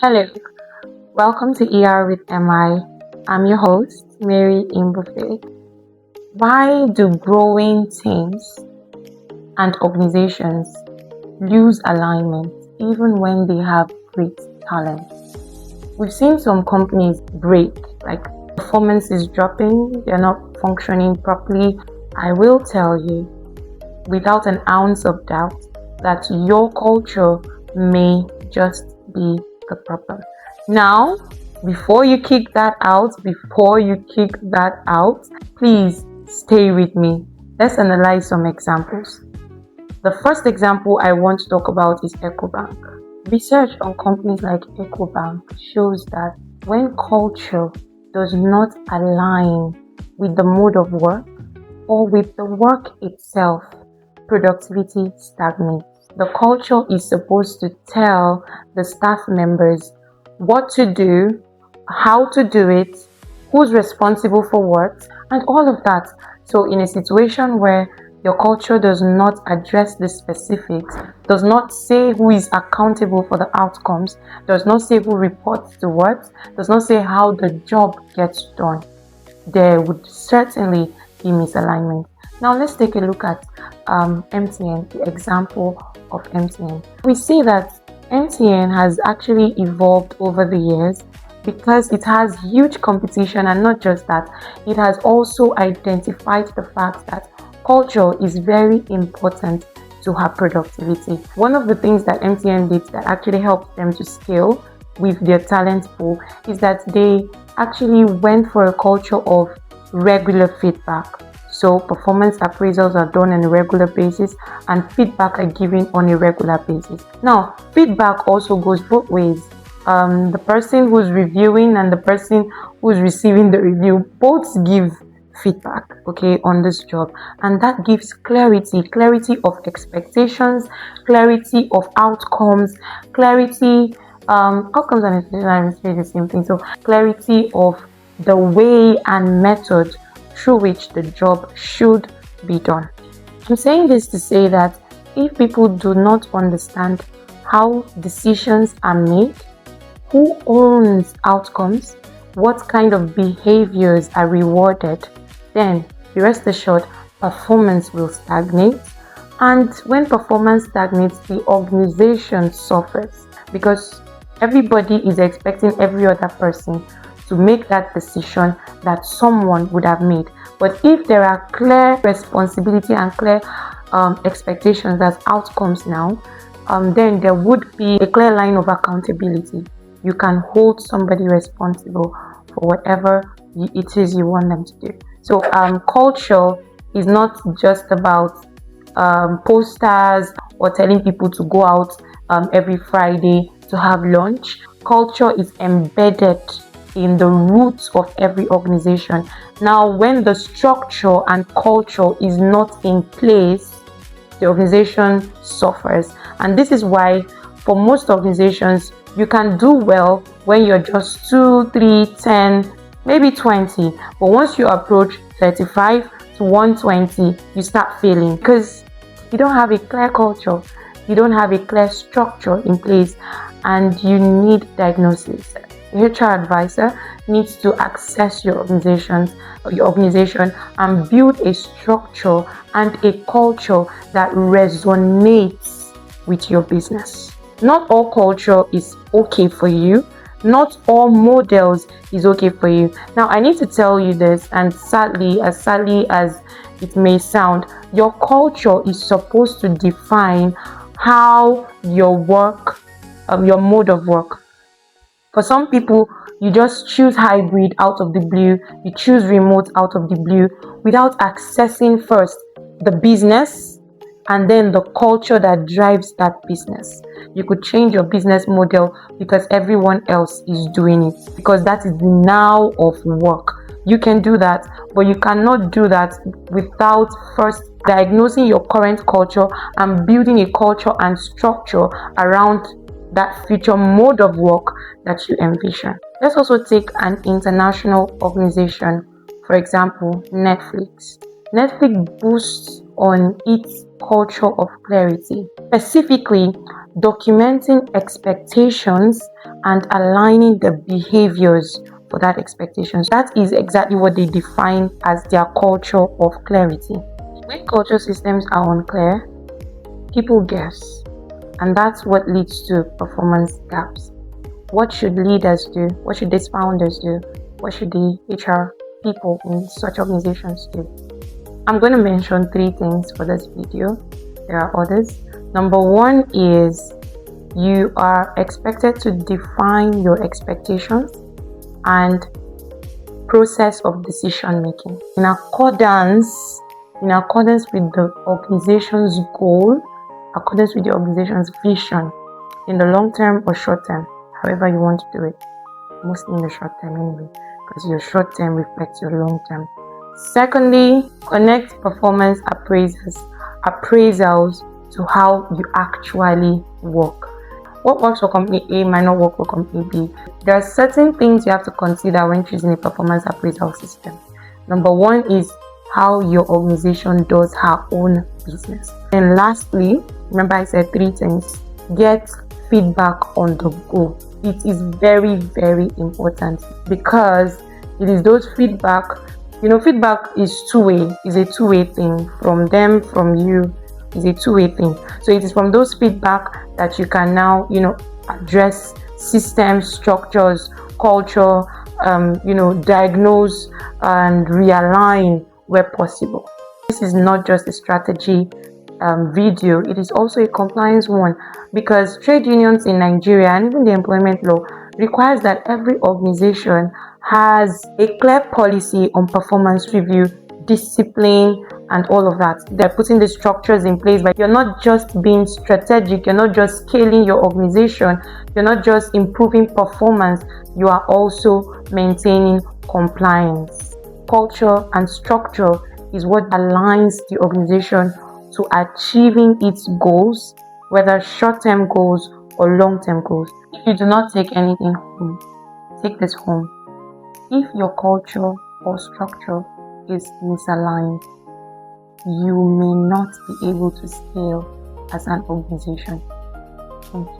Hello, welcome to ER with MI. I'm your host, Mary Imbufe. Why do growing teams and organizations lose alignment even when they have great talent? We've seen some companies break, like performance is dropping, they're not functioning properly. I will tell you, without an ounce of doubt, that your culture may just be the problem. Now, before you kick that out, please stay with me. Let's analyze some examples. The first example I want to talk about is EcoBank. Research on companies like EcoBank shows that when culture does not align with the mode of work or with the work itself, productivity stagnates. The culture is supposed to tell the staff members what to do, how to do it, who's responsible for what, and all of that. So in a situation where your culture does not address the specifics, does not say who is accountable for the outcomes, does not say who reports to what, does not say how the job gets done, there would certainly be misalignment. Now let's take a look at MTN, the example of MTN. We see that MTN has actually evolved over the years because it has huge competition, and not just that, it has also identified the fact that culture is very important to have productivity. One of the things that MTN did that actually helped them to scale with their talent pool is that they actually went for a culture of regular feedback. So performance appraisals are done on a regular basis and feedback are given on a regular basis. Now, feedback also goes both ways. The person who's reviewing and the person who's receiving the review both give feedback, on this job, and that gives clarity of expectations, clarity of outcomes, clarity outcomes and expectations are the same thing. So clarity of the way and method through which the job should be done. I'm saying this to say that if people do not understand how decisions are made, who owns outcomes, what kind of behaviors are rewarded, then be rest assured performance will stagnate. And when performance stagnates, the organization suffers because everybody is expecting every other person to make that decision that someone would have made. But if there are clear responsibility and clear expectations as outcomes now, then there would be a clear line of accountability. You can hold somebody responsible for whatever it is you want them to do. So culture is not just about posters or telling people to go out every Friday to have lunch. Culture is embedded in the roots of every organization. Now, when the structure and culture is not in place, the organization suffers. And this is why for most organizations, you can do well when you're just 2, 3, 10, maybe 20. But once you approach 35 to 120, you start failing because you don't have a clear culture, you don't have a clear structure in place, and you need diagnosis. The HR advisor needs to access your organization and build a structure and a culture that resonates with your business. Not all culture is okay for you. Not all models is okay for you. Now, I need to tell you this, and sadly as it may sound, your culture is supposed to define how your work, your mode of work. For some people, you just choose hybrid out of the blue, you choose remote out of the blue without accessing first the business and then the culture that drives that business. You could change your business model because everyone else is doing it, because that is the now of work. You can do that, but you cannot do that without first diagnosing your current culture and building a culture and structure around that future mode of work that you envision. Let's also take an international organization, for example, Netflix. Netflix boasts on its culture of clarity, specifically documenting expectations and aligning the behaviors for that expectation. That is exactly what they define as their culture of clarity. When culture systems are unclear, people guess, and that's what leads to performance gaps. What should leaders do? What should these founders do? What should the HR people in such organizations do? I'm going to mention 3 things for this video. There are others. Number 1 is you are expected to define your expectations and process of decision making in accordance with the organization's goal, accordance with the organization's vision, in the long term or short term, however you want to do it. Mostly in the short term anyway, because your short term reflects your long term. Secondly, connect performance appraisals to how you actually work. What works for company A might not work for company B. There are certain things you have to consider when choosing a performance appraisal system. Number 1 is how your organization does her own business. And lastly, remember I said 3 things. Get feedback on the go. It is very, very important because it is those feedback. Feedback is two-way. It's a two-way thing. From them, from you, is a two-way thing. So it is from those feedback that you can now, address systems, structures, culture, diagnose and realign where possible. This is not just a strategy video, it is also a compliance one, because trade unions in Nigeria and even the employment law requires that every organization has a clear policy on performance review, discipline, and all of that. They're putting the structures in place, but you're not just being strategic, you're not just scaling your organization, you're not just improving performance, you are also maintaining compliance. Culture and structure is what aligns the organization to achieving its goals, whether short-term goals or long-term goals. If you do not take anything home, take this home. If your culture or structure is misaligned, you may not be able to scale as an organization. Thank you.